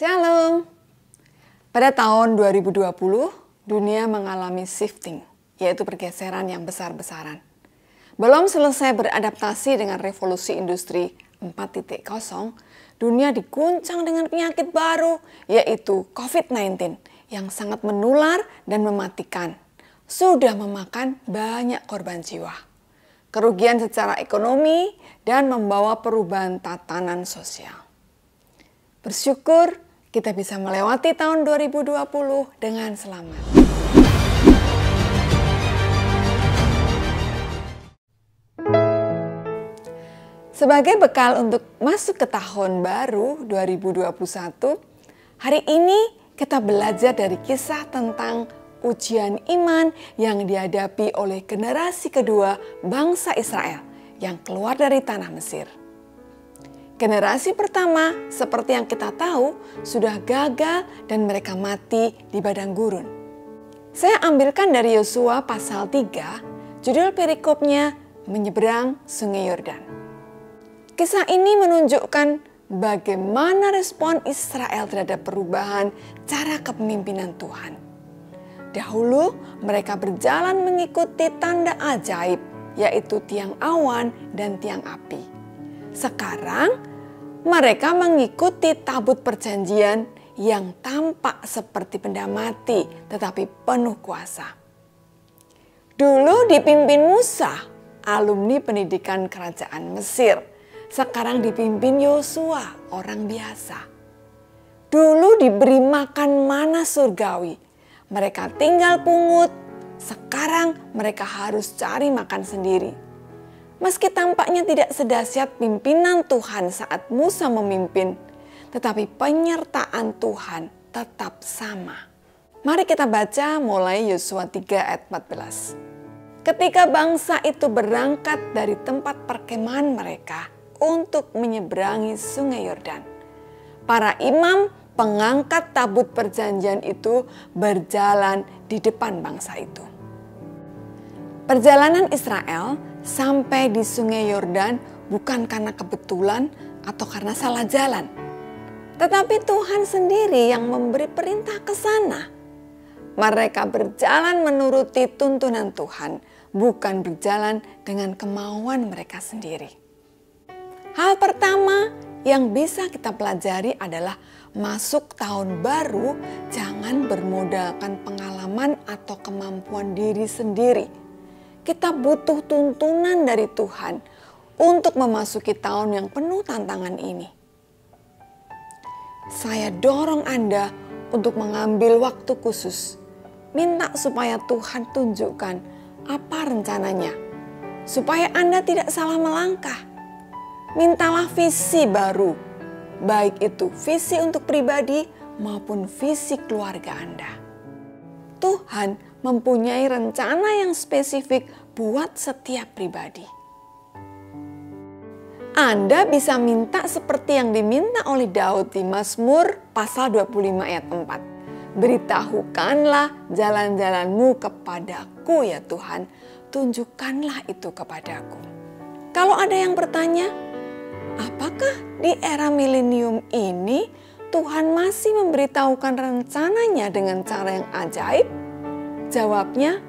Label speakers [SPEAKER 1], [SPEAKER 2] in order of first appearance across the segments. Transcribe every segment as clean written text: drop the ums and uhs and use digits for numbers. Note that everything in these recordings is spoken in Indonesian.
[SPEAKER 1] Shalom. Pada tahun 2020, dunia mengalami shifting, yaitu pergeseran yang besar-besaran. Belum selesai beradaptasi dengan revolusi industri 4.0, dunia diguncang dengan penyakit baru, yaitu COVID-19, yang sangat menular dan mematikan. Sudah memakan banyak korban jiwa, kerugian secara ekonomi, dan membawa perubahan tatanan sosial. Bersyukur kita bisa melewati tahun 2020 dengan selamat. Sebagai bekal untuk masuk ke tahun baru 2021, hari ini kita belajar dari kisah tentang ujian iman yang dihadapi oleh generasi kedua bangsa Israel yang keluar dari tanah Mesir. Generasi pertama, seperti yang kita tahu, sudah gagal dan mereka mati di padang gurun. Saya ambilkan dari Yosua pasal 3, judul perikopnya menyeberang Sungai Yordan. Kisah ini menunjukkan bagaimana respon Israel terhadap perubahan cara kepemimpinan Tuhan. Dahulu mereka berjalan mengikuti tanda ajaib, yaitu tiang awan dan tiang api. Sekarang mereka mengikuti tabut perjanjian yang tampak seperti benda mati tetapi penuh kuasa. Dulu dipimpin Musa, alumni pendidikan kerajaan Mesir. Sekarang dipimpin Yosua, orang biasa. Dulu diberi makan mana surgawi. Mereka tinggal pungut, sekarang mereka harus cari makan sendiri. Meski tampaknya tidak sedahsyat pimpinan Tuhan saat Musa memimpin, tetapi penyertaan Tuhan tetap sama. Mari kita baca mulai Yosua 3 ayat 14. Ketika bangsa itu berangkat dari tempat perkemahan mereka untuk menyeberangi Sungai Yordan, para imam pengangkat tabut perjanjian itu berjalan di depan bangsa itu. Perjalanan Israel sampai di Sungai Yordan bukan karena kebetulan atau karena salah jalan, tetapi Tuhan sendiri yang memberi perintah ke sana. Mereka berjalan menuruti tuntunan Tuhan, bukan berjalan dengan kemauan mereka sendiri. Hal pertama yang bisa kita pelajari adalah masuk tahun baru jangan bermodalkan pengalaman atau kemampuan diri sendiri. Kita butuh tuntunan dari Tuhan untuk memasuki tahun yang penuh tantangan ini. Saya dorong Anda untuk mengambil waktu khusus. Minta supaya Tuhan tunjukkan apa rencananya. Supaya Anda tidak salah melangkah. Mintalah visi baru. Baik itu visi untuk pribadi maupun visi keluarga Anda. Tuhan mempunyai rencana yang spesifik buat setiap pribadi. Anda bisa minta seperti yang diminta oleh Daud di Mazmur pasal 25 ayat 4. Beritahukanlah jalan-jalanmu kepadaku ya Tuhan, tunjukkanlah itu kepadaku. Kalau ada yang bertanya, apakah di era milenium ini Tuhan masih memberitahukan rencananya dengan cara yang ajaib? Jawabnya,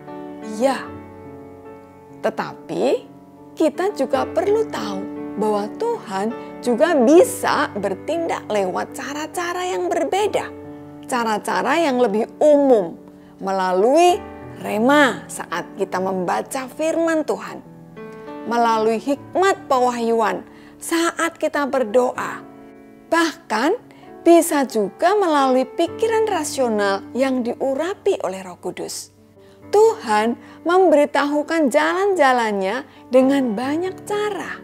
[SPEAKER 1] ya. Tetapi kita juga perlu tahu bahwa Tuhan juga bisa bertindak lewat cara-cara yang berbeda. Cara-cara yang lebih umum melalui rema saat kita membaca firman Tuhan. Melalui hikmat pewahyuan saat kita berdoa. Bahkan bisa juga melalui pikiran rasional yang diurapi oleh Roh Kudus. Tuhan memberitahukan jalan-jalannya dengan banyak cara.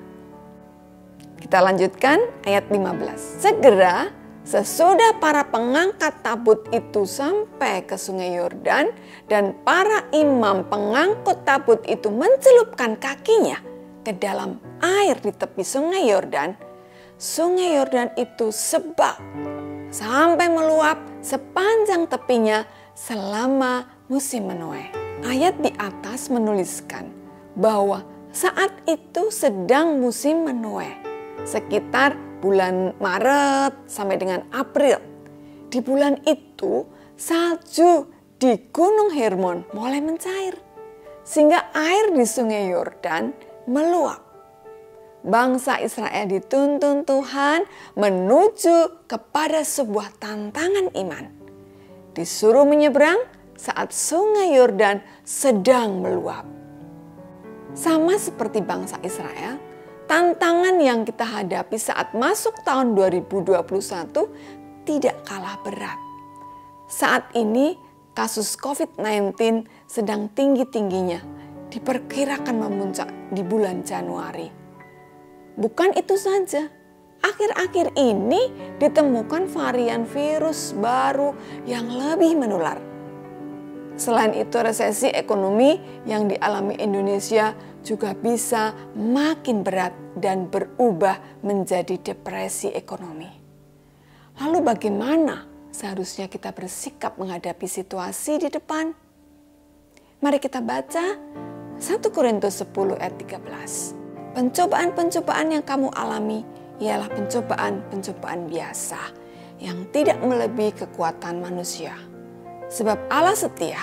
[SPEAKER 1] Kita lanjutkan ayat 15. Segera sesudah para pengangkat tabut itu sampai ke Sungai Yordan dan para imam pengangkut tabut itu mencelupkan kakinya ke dalam air di tepi Sungai Yordan, Sungai Yordan itu sebal sampai meluap sepanjang tepinya selama musim menuai. Ayat di atas menuliskan bahwa saat itu sedang musim menuai, sekitar bulan Maret sampai dengan April. Di bulan itu, salju di Gunung Hermon mulai mencair, sehingga air di Sungai Yordan meluap. Bangsa Israel dituntun Tuhan menuju kepada sebuah tantangan iman. Disuruh menyeberang saat Sungai Yordan sedang meluap. Sama seperti bangsa Israel, tantangan yang kita hadapi saat masuk tahun 2021 tidak kalah berat. Saat ini kasus COVID-19 sedang tinggi-tingginya, diperkirakan memuncak di bulan Januari. Bukan itu saja, akhir-akhir ini ditemukan varian virus baru yang lebih menular. Selain itu, resesi ekonomi yang dialami Indonesia juga bisa makin berat dan berubah menjadi depresi ekonomi. Lalu bagaimana seharusnya kita bersikap menghadapi situasi di depan? Mari kita baca 1 Korintus 10 ayat 13. Pencobaan-pencobaan yang kamu alami ialah pencobaan-pencobaan biasa yang tidak melebihi kekuatan manusia. Sebab Allah setia,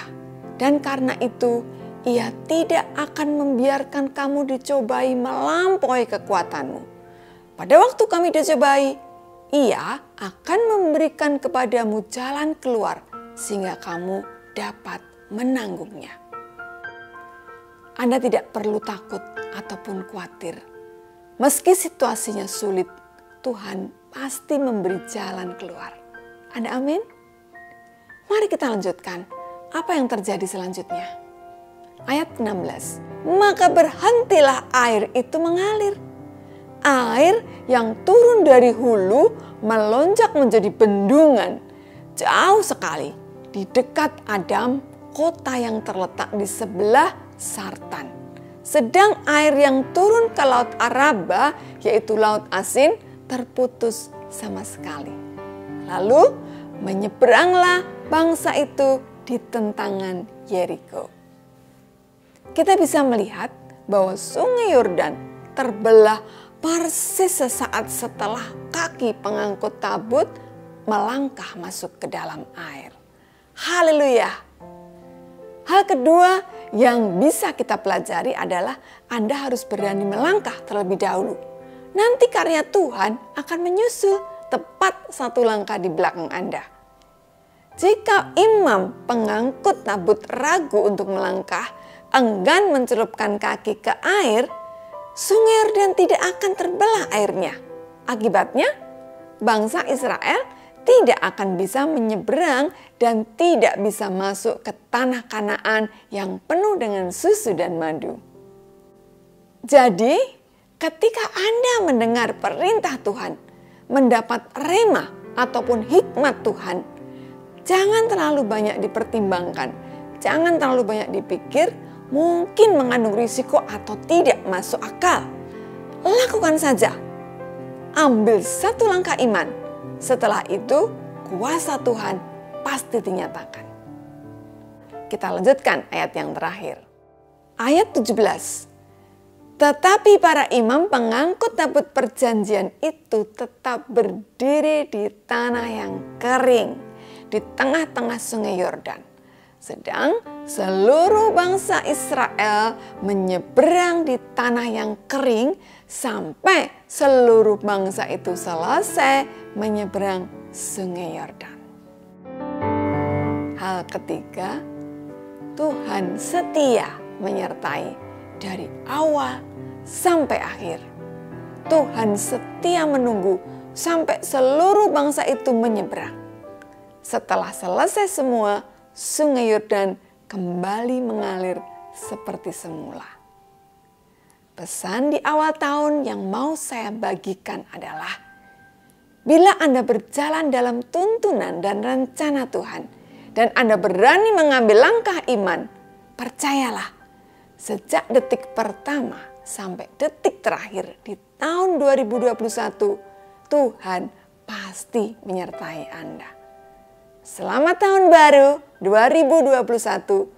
[SPEAKER 1] dan karena itu Ia tidak akan membiarkan kamu dicobai melampaui kekuatanmu. Pada waktu kami dicobai, Ia akan memberikan kepadamu jalan keluar sehingga kamu dapat menanggungnya. Anda tidak perlu takut ataupun khawatir. Meski situasinya sulit, Tuhan pasti memberi jalan keluar. Anda amin? Mari kita lanjutkan. Apa yang terjadi selanjutnya? Ayat 16. Maka berhentilah air itu mengalir. Air yang turun dari hulu melonjak menjadi bendungan jauh sekali di dekat Adam, kota yang terletak di sebelah Sartan. Sedang air yang turun ke Laut Araba, yaitu Laut Asin, terputus sama sekali. Lalu menyeberanglah bangsa itu di tentangan Yeriko. Kita bisa melihat bahwa Sungai Yordan terbelah persis sesaat setelah kaki pengangkut tabut melangkah masuk ke dalam air. Haleluya! Hal kedua yang bisa kita pelajari adalah Anda harus berani melangkah terlebih dahulu. Nanti karya Tuhan akan menyusul tepat satu langkah di belakang Anda. Jika imam pengangkut tabut ragu untuk melangkah, enggan mencelupkan kaki ke air, Sungai Yordan tidak akan terbelah airnya. Akibatnya, bangsa Israel tidak akan bisa menyeberang dan tidak bisa masuk ke tanah Kanaan yang penuh dengan susu dan madu. Jadi, ketika Anda mendengar perintah Tuhan, mendapat rema ataupun hikmat Tuhan, jangan terlalu banyak dipertimbangkan, jangan terlalu banyak dipikir, mungkin mengandung risiko atau tidak masuk akal. Lakukan saja. Ambil satu langkah iman. Setelah itu, kuasa Tuhan pasti dinyatakan. Kita lanjutkan ayat yang terakhir. Ayat 17. Tetapi para imam pengangkut tabut perjanjian itu tetap berdiri di tanah yang kering, di tengah-tengah Sungai Yordan. Sedang seluruh bangsa Israel menyeberang di tanah yang kering sampai seluruh bangsa itu selesai menyeberang Sungai Yordan. Hal ketiga, Tuhan setia menyertai dari awal sampai akhir. Tuhan setia menunggu sampai seluruh bangsa itu menyeberang. Setelah selesai semua, Sungai Yordan kembali mengalir seperti semula. Pesan di awal tahun yang mau saya bagikan adalah, bila Anda berjalan dalam tuntunan dan rencana Tuhan, dan Anda berani mengambil langkah iman, percayalah, sejak detik pertama sampai detik terakhir di tahun 2021, Tuhan pasti menyertai Anda. Selamat tahun baru 2021.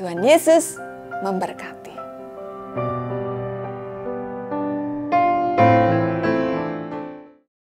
[SPEAKER 1] Tuhan Yesus memberkati.